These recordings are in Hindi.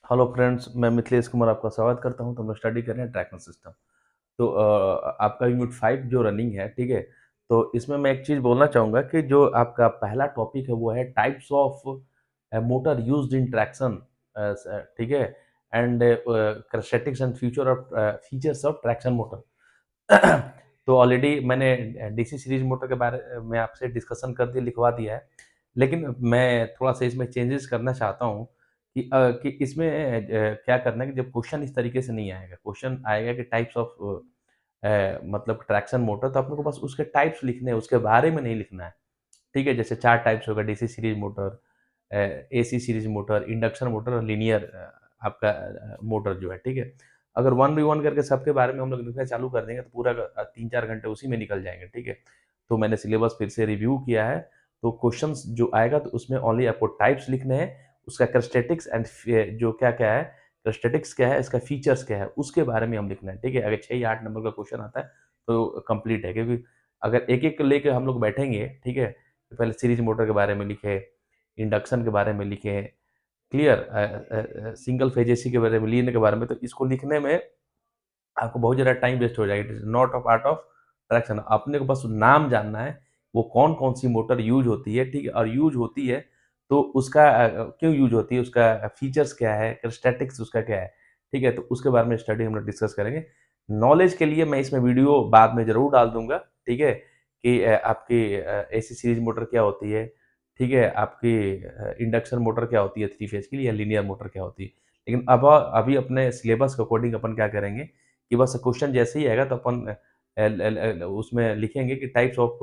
हेलो फ्रेंड्स, मैं मिथिलेश कुमार आपका स्वागत करता हूं। तो हम लोग स्टडी कर रहे हैं ट्रैक्शन सिस्टम। तो आपका यूनिट 5 जो रनिंग है, ठीक है। तो इसमें मैं एक चीज़ बोलना चाहूँगा कि जो आपका पहला टॉपिक है वो है types of motor used in traction, ठीक है। And statics and future of features of traction motor. तो ऑलरेडी मैंने डीसी सीरीज मोटर के बारे में आपसे डिस्कशन कर दिया, लिखवा दिया है। लेकिन मैं थोड़ा-सा इसमें चेंजेस करना चाहता हूँ कि इसमें क्या करना है कि जब क्वेश्चन इस तरीके से नहीं आएगा, क्वेश्चन आएगा कि टाइप्स ऑफ मतलब ट्रैक्शन मोटर, तो अपने को बस उसके टाइप्स लिखने हैं, उसके बारे में नहीं लिखना है, ठीक है? जैसे 4 टाइप्स होगा, DC series motor, AC series motor, induction motor और लीनियर आपका मोटर जो है, ठीक है? अगर 1 बाय 1 करके सबके बारे में हम लोग लिखना चालू कर देंगे तो पूरा 3-4 घंटे उसी में निकल जाएँगे, ठीक है? तो मैंने सिलेबस फिर से रिव्यू किया है, तो क्वेश्चंस जो आएगा तो उसमें ओनली आपको टाइप्स लिखने हैं, उसका कैरेक्टरिस्टिक्स एंड जो क्या-क्या है, कैरेक्टरिस्टिक्स क्या है, इसका फीचर्स क्या है, उसके बारे में हम लिखना है, ठीक है? अगर 6 या 8 नंबर का क्वेश्चन आता है, तो कंप्लीट है, क्योंकि अगर एक-एक लेके हम लोग बैठेंगे, ठीक है? तो पहले सीरीज मोटर के बारे में लिखे, इंडक्शन के बारे में लिखे, क्लियर, सिंगल फेज एसी के बारे में, लीनियर के बारे में, तो इसको लिखने में आपको बहुत ज़्यादा टाइम वेस्ट हो जाएगा। It is not a part of traction. अपने को बस नाम जानना है, वो कौन-कौन सी मोटर यूज़ होती है, ठीक है? और यूज़ होती है तो उसका क्यों यूज़ होती है, उसका फीचर्स क्या है, स्टैटिक्स उसका क्या है, ठीक है? तो उसके बारे में स्टडी हम लोग डिस्कस करेंगे। नॉलेज के लिए मैं इसमें वीडियो बाद में ज़रूर डाल दूँगा, ठीक है? कि आपकी एसी सीरीज़ मोटर क्या होती है, ठीक है? आपकी इंडक्शन मोटर क्या होती है 3 फेज़ की, या लीनियर मोटर क्या होती है। लेकिन अब अभी अपने सिलेबस के अकॉर्डिंग अपन क्या करेंगे कि बस क्वेश्चन जैसे ही आएगा तो अपन उसमें लिखेंगे कि टाइप्स ऑफ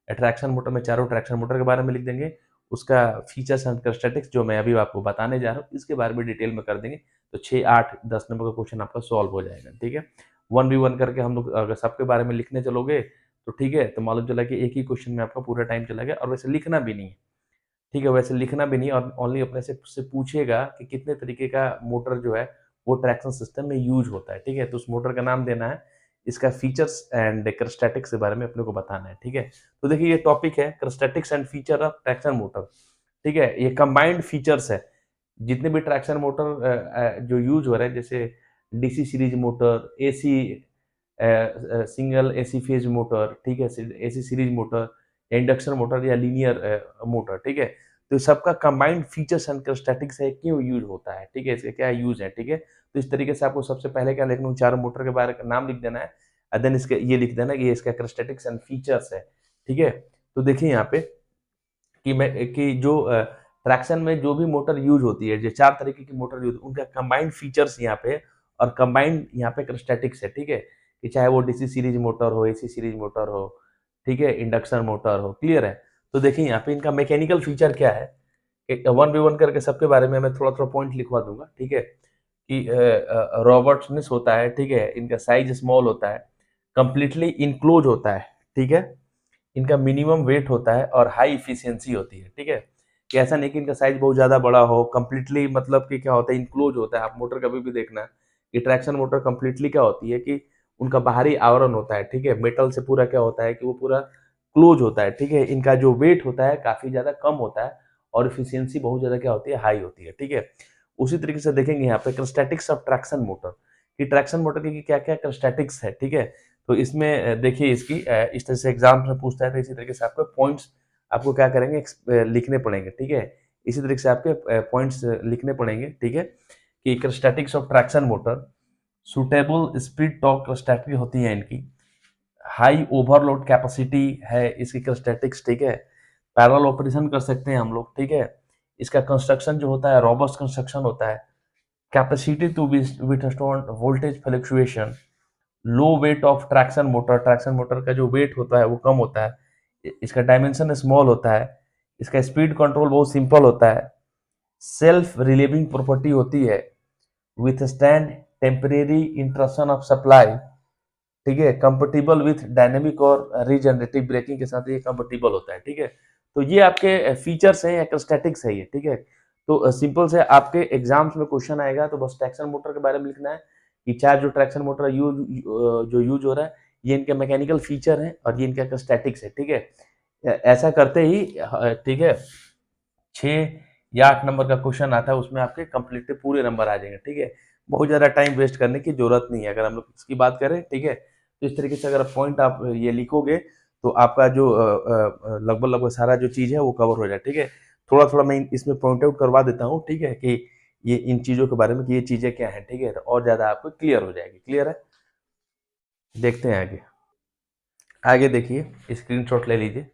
ट्रैक्शन मोटर में चारों ट्रैक्शन मोटर के बारे में लिख देंगे। उसका फीचर्स एंड कैरेक्टरिस्टिक्स जो मैं अभी आपको बताने जा रहा हूँ, इसके बारे में डिटेल में कर देंगे। तो 6, 8, 10 नंबर का क्वेश्चन आपका सॉल्व हो जाएगा, ठीक है? 1 बाय 1 करके हम लोग अगर सबके बारे में लिखने चलोगे, तो ठीक है, तो मालूम चला कि एक ही क्वेश्चन में आपका पूरा टाइम चला गया, और वैसे लिखना भी नहीं है। ठीक है, वैसे लिखना भी नहीं है, और ओनली अपने से पूछेगा कि कितने तरीके का मोटर जो है वो ट्रैक्शन सिस्टम में यूज़ होता है, ठीक है? तो उस मोटर का नाम देना है, इसका फीचर्स एंड कैरेक्टरिस्टिक्स के बारे में अपने को बताना है, ठीक है? तो देखिए ये टॉपिक है characteristics and feature of traction motor, ठीक है? ये कंबाइंड फीचर्स है। जितने भी ट्रैक्शन मोटर जो यूज़ हो रहे हैं, जैसे DC series motor, AC single AC phase motor, ठीक है? AC series motor, induction motor या लीनियर मोटर, ठीक है? तो सबका कंबाइंड फीचर्स एंड कैरेक्टरिस्टिक्स है, क्यों यूज़ होता है, ठीक है? इसका क्या यूज़ है, ठीक है? तो इस तरीके से आपको सबसे पहले क्या लिखना है, चारों मोटर के बारे का नाम लिख देना है, एंड देन इसके ये लिख देना है कि ये इसका कैरेक्टरिस्टिक्स एंड फीचर्स है, ठीक है? तो देखिए यहाँ पे कि जो ट्रैक्शन में जो भी मोटर यूज़ होती है, जो 4 तरीके की मोटर यूज़, उनका कंबाइंड फीचर्स यहाँ पे है, और कंबाइंड यहाँ पे कैरेक्टरिस्टिक्स है, ठीक है? कि चाहे वो डीसी सीरीज मोटर हो, एसी सीरीज मोटर हो, ठीक है? इंडक्शन मोटर हो, क्लियर है? तो देखिए यहाँ पे इनका मैकेनिकल फीचर क्या है, एक 1 बाय 1 करके सबके बारे में मैं थोड़ा-थोड़ा पॉइंट लिखवा दूँगा, ठीक है? कि रोबस्टनेस होता है, ठीक है? इनका साइज़ स्मॉल होता है, कंप्लीटली इनक्लोज़ होता है, ठीक है? इनका मिनिमम वेट होता है और हाई एफिशिएंसी होती है, ठीक है? कि ऐसा नहीं कि इनका साइज़ बहुत ज़्यादा बड़ा हो, कंप्लीटली मतलब कि क्या होता है, इनक्लोज़ होता है। आप मोटर कभी भी देखना कि ट्रैक्शन मोटर कंप्लीटली क्या होती है कि उनका बाहरी आवरण होता है, ठीक है? मेटल से पूरा क्या होता है कि वो पूरा क्लोज़ होता है, ठीक है? इनका जो वेट होता है काफ़ी ज़्यादा कम होता है, और एफिशिएंसी बहुत ज़्यादा क्या होती है, हाई होती है, ठीक है? उसी तरीके से देखेंगे यहाँ पे कैरेक्टरिस्टिक्स ऑफ ट्रैक्शन मोटर, कि ट्रैक्शन मोटर की क्या-क्या कैरेक्टरिस्टिक्स है, ठीक है? तो इसमें देखिए इसकी इस तरह से एग्जाम में पूछता है, तो इसी तरीके से आपको पॉइंट्स आपको क्या करेंगे, लिखने पड़ेंगे, ठीक है? इसी तरीके से आपके पॉइंट्स लिखने पड़ेंगे, ठीक है? कि statics of traction motor, suitable speed torque static होती है इनकी, हाई ओवरलोड कैपेसिटी है इसकी स्टैटिक्स, ठीक है? पैरेलल ऑपरेशन कर सकते हैं हम लोग, ठीक है? इसका कंस्ट्रक्शन जो होता है रोबस्ट कंस्ट्रक्शन होता है, capacity to withstand voltage fluctuation, low weight of traction motor, traction motor का जो वेट होता है वो कम होता है, इसका डायमेंशन स्मॉल होता है, इसका स्पीड कंट्रोल बहुत सिंपल होता है, सेल्फ रिलीविंग प्रॉपर्टी होती है, with stand temporary interruption of supply, ठीक है? कंपेटिबल विथ डायनेमिक और रीजनरेटिव ब्रेकिंग के साथ ये कंपेटिबल होता है, ठीक है? तो ये आपके फीचर्स हैं या स्टैटिक्स है ये, ठीक है? तो सिंपल से आपके एग्जाम्स में क्वेश्चन आएगा तो बस ट्रैक्शन मोटर के बारे में लिखना है कि 4 जो ट्रैक्शन मोटर जो यूज हो रहा है, ये इनके मैकेनिकल फीचर है और ये इनका स्टैटिक्स है, ठीक है? ऐसा करते ही ठीक है, 6 या 8 नंबर का क्वेश्चन आता है, उसमें आपके कंप्लीटली पूरे नंबर आ जाएंगे, ठीक है। बहुत ज़्यादा टाइम वेस्ट करने की जरूरत नहीं है। अगर हम लोग इसकी बात करें, ठीक है, तो इस तरीके से अगर पॉइंट आप ये लिखोगे तो आपका जो लगभग लगभग सारा जो चीज़ है वो कवर हो जाए, ठीक है। थोड़ा थोड़ा मैं इसमें पॉइंट आउट करवा देता हूँ, ठीक है, कि ये इन चीज़ों के बारे में कि ये चीज़ें क्या हैं, ठीक है, तो और ज़्यादा आपको क्लियर हो जाएगी। क्लियर है? देखते हैं आगे। आगे देखिए, स्क्रीनशॉट ले लीजिए,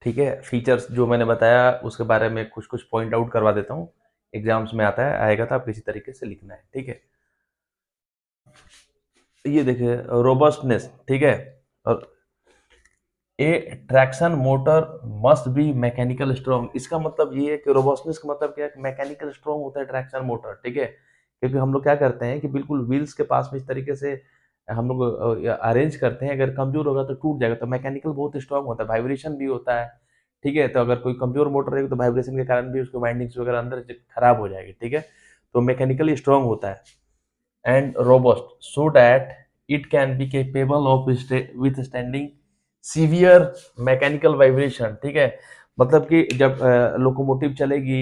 ठीक है। फीचर्स जो मैंने बताया उसके बारे में कुछ कुछ पॉइंट आउट करवा देता हूँ। एग्जाम्स में आता है, आएगा तो आप किसी तरीके से लिखना है, ठीक है। ये देखिए, रोबस्टनेस, ठीक है। और a traction motor must be mechanical strong, इसका मतलब ये है कि रोबस्टनेस का मतलब क्या है, मैकेनिकल स्ट्रॉन्ग होता है ट्रैक्शन मोटर, ठीक है। क्योंकि हम लोग क्या करते हैं कि बिल्कुल व्हील्स के पास में इस तरीके से हम लोग अरेंज करते हैं, अगर कमजोर होगा तो टूट जाएगा। तो मैकेनिकल बहुत स्ट्रांग होता है, वाइब्रेशन भी होता है, ठीक है। तो अगर कोई कमजोर मोटर रहेगी तो वाइब्रेशन के कारण भी उसके वाइंडिंग्स वगैरह अंदर खराब हो जाएगी, ठीक है। तो मैकेनिकली स्ट्रांग होता है and robust so that it can be capable of withstanding severe mechanical vibration, ठीक है। मतलब कि जब लोकोमोटिव चलेगी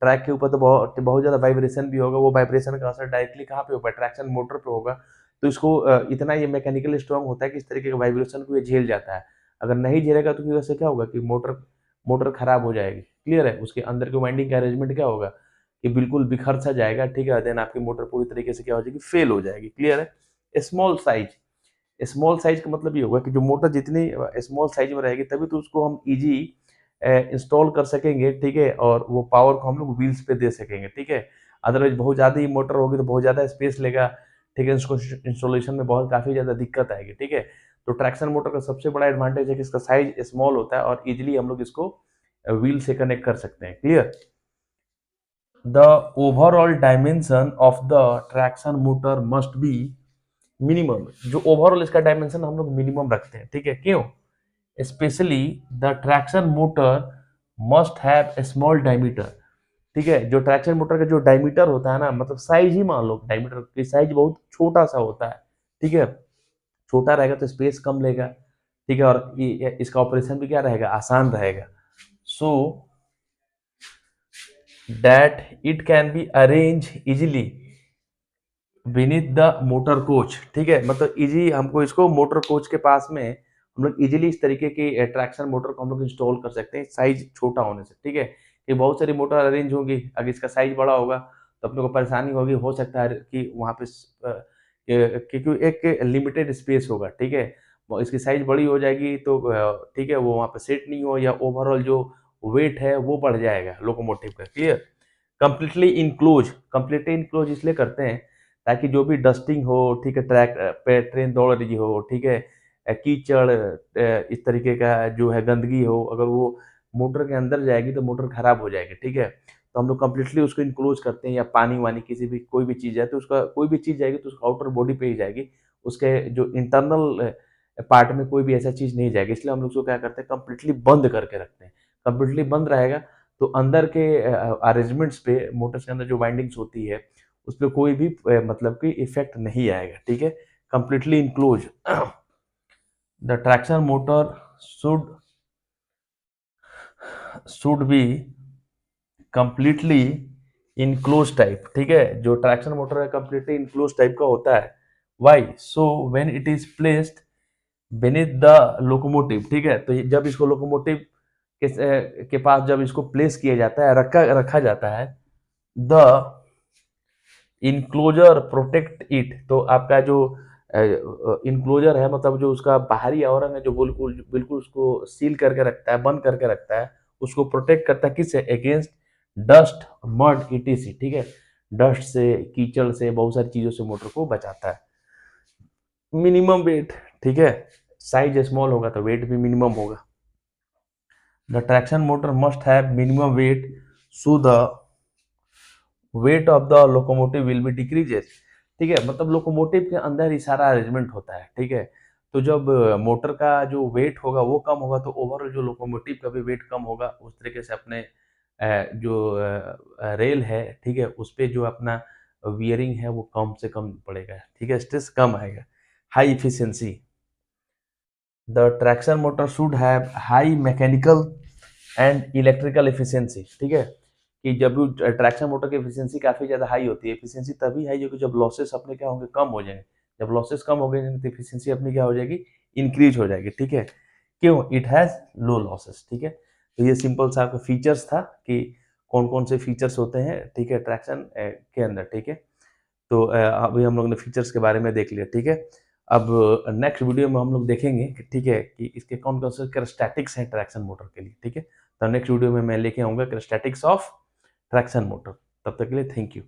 ट्रैक के ऊपर तो बहुत बहुत ज़्यादा वाइब्रेशन भी होगा, वो वाइब्रेशन का असर डायरेक्टली कहाँ पे होगा, ट्रैक्शन मोटर पे होगा। तो इसको इतना ये मैकेनिकली स्ट्रांग होता है कि इस तरीके के वाइब्रेशन को ये झेल जाता है। अगर नहीं झेलेगा तो फिर वैसे क्या होगा कि मोटर मोटर खराब हो जाएगी। क्लियर है? उसके अंदर के वाइंडिंग का अरेंजमेंट क्या होगा कि बिल्कुल बिखर सा जाएगा, ठीक है। देन आपकी मोटर पूरी तरीके से क्या हो जाएगी, फेल हो जाएगी। क्लियर है? स्मॉल साइज, स्मॉल साइज का मतलब ये होगा कि जो मोटर जितनी स्मॉल साइज में रहेगी तभी तो उसको हम इजी इंस्टॉल कर सकेंगे, ठीक है, और वो पावर को हम लोग व्हील्स पे दे सकेंगे, ठीक है। अदरवाइज बहुत ज़्यादा ही मोटर होगी तो बहुत ज़्यादा स्पेस लेगा, ठीक है, इसको इंस्टॉलेशन में बहुत काफ़ी ज़्यादा दिक्कत आएगी, ठीक है। तो ट्रैक्शन मोटर का सबसे बड़ा एडवांटेज है कि इसका साइज स्मॉल होता है और इजिली हम लोग इसको व्हील से कनेक्ट कर सकते हैं। Clear? The overall dimension of the traction motor must be minimum, जो ओवरऑल इसका डायमेंशन हम लोग मिनिमम रखते हैं, ठीक है। क्यों? Specially the traction motor must have a small diameter, ठीक है। जो ट्रैक्शन मोटर का जो डायमीटर होता है ना, मतलब साइज ही मान लो, डायमीटर की साइज बहुत छोटा सा होता है, ठीक है। छोटा रहेगा तो स्पेस कम लेगा, ठीक है, और इसका ऑपरेशन भी क्या रहेगा, आसान रहेगा। So that it can be arrange easily beneath the motor coach, ठीक है। मतलब इजी हमको इसको मोटर कोच के पास में हम लोग इजीली इस तरीके की ट्रैक्शन मोटर को हम लोग इंस्टॉल कर सकते हैं, साइज छोटा होने से, ठीक है। कि बहुत सारी मोटर अरेंज होंगी, अगर इसका साइज बड़ा होगा तो अपने को परेशानी होगी, हो सकता है कि वहाँ पे क्योंकि एक लिमिटेड स्पेस होगा, ठीक है। इसकी साइज बड़ी हो जाएगी तो ठीक है, वो वहाँ पे सेट नहीं हो, या ओवरऑल जो वेट है वो बढ़ जाएगा लोकोमोटिव का। Clear? Completely enclose, completely enclose इसलिए करते हैं ताकि जो भी डस्टिंग हो, ठीक है, ट्रैक पे ट्रेन दौड़ रही हो, ठीक है, कीचड़ इस तरीके का जो है गंदगी हो, अगर वो मोटर के अंदर जाएगी तो मोटर खराब हो जाएगी, ठीक है। तो हम लोग कंप्लीटली उसको इनक्लोज करते हैं, या पानी वानी किसी भी कोई भी चीज़ है तो उसका कोई भी चीज़ जाएगी तो उसका आउटर बॉडी पे ही जाएगी, उसके जो इंटरनल पार्ट में कोई भी ऐसा चीज़ नहीं जाएगी। इसलिए हम लोग उसको क्या करते हैं, कंप्लीटली बंद करके रखते हैं। कंप्लीटली बंद रहेगा तो अंदर के अरेंजमेंट्स पे, मोटर्स के अंदर जो वाइंडिंग्स होती है उस पे कोई भी मतलब कि इफेक्ट नहीं आएगा, ठीक है। Completely enclose the traction motor should should be completely enclose type, ठीक है। जो ट्रैक्शन मोटर है कंप्लीटली इनक्लोज टाइप का होता है। Why? So when it is placed beneath the locomotive, ठीक है, तो जब इसको लोकोमोटिव के पास जब इसको प्लेस किया जाता है, रखा रखा जाता है, द इनक्लोजर प्रोटेक्ट इट, तो आपका जो इनक्लोजर है, मतलब जो उसका बाहरी आवरण है, जो बिल्कुल बिल्कुल उसको सील करके रखता है, बंद करके रखता है, उसको प्रोटेक्ट करता है किससे, अगेंस्ट डस्ट, मड, ईटीसी, ठीक है। डस्ट से, कीचड़ से, बहुत सारी चीजों से मोटर को बचाता है। मिनिमम वेट, ठीक है, साइज स्मॉल होगा तो वेट भी मिनिमम होगा। The traction motor must have minimum weight so the weight of the locomotive will be decreases, ठीक है। मतलब लोकोमोटिव के अंदर ही सारा अरेंजमेंट होता है, ठीक है। तो जब मोटर का जो वेट होगा वो कम होगा तो ओवरऑल जो लोकोमोटिव का भी वेट कम होगा, उस तरीके से अपने जो रेल है, ठीक है, उस पे जो अपना वियरिंग है वो कम से कम पड़ेगा, ठीक है, स्ट्रेस कम आएगा। High efficiency, the traction motor should have high mechanical and electrical efficiency, ठीक है। कि जब भी ट्रैक्शन मोटर की एफिशिएंसी काफ़ी ज़्यादा हाई होती है, एफिशिएंसी तभी हाई होगी जब लॉसेस अपने क्या होंगे, कम हो जाएँगे। जब लॉसेस कम हो गए तो एफिशिएंसी अपनी क्या हो जाएगी, इंक्रीज़ हो जाएगी, ठीक है? क्यों? इट हैज़ लो लॉसेस, ठीक है? तो ये सिंपल सा आपका फीचर्स था कि कौन-कौन से फीचर्स होते हैं, ठीक है, ट्रैक्शन के अंदर, ठीक है? तो अभी हम लोग ने फीचर्स के बारे में देख लिया, ठीक है? अब नेक्स्ट वीडियो में हम लोग देखेंगे कि ठीक है, कि इसके कौन-कौन से कैरेक्टरिस्टिक्स हैं ट्रैक्शन मोटर के लिए, ठीक है? तो नेक्स्ट वीडियो में मैं लेके आऊँगा कैरेक्टरिस्टिक्स ऑफ ट्रैक्शन मोटर। तब तक के लिए थैंक यू।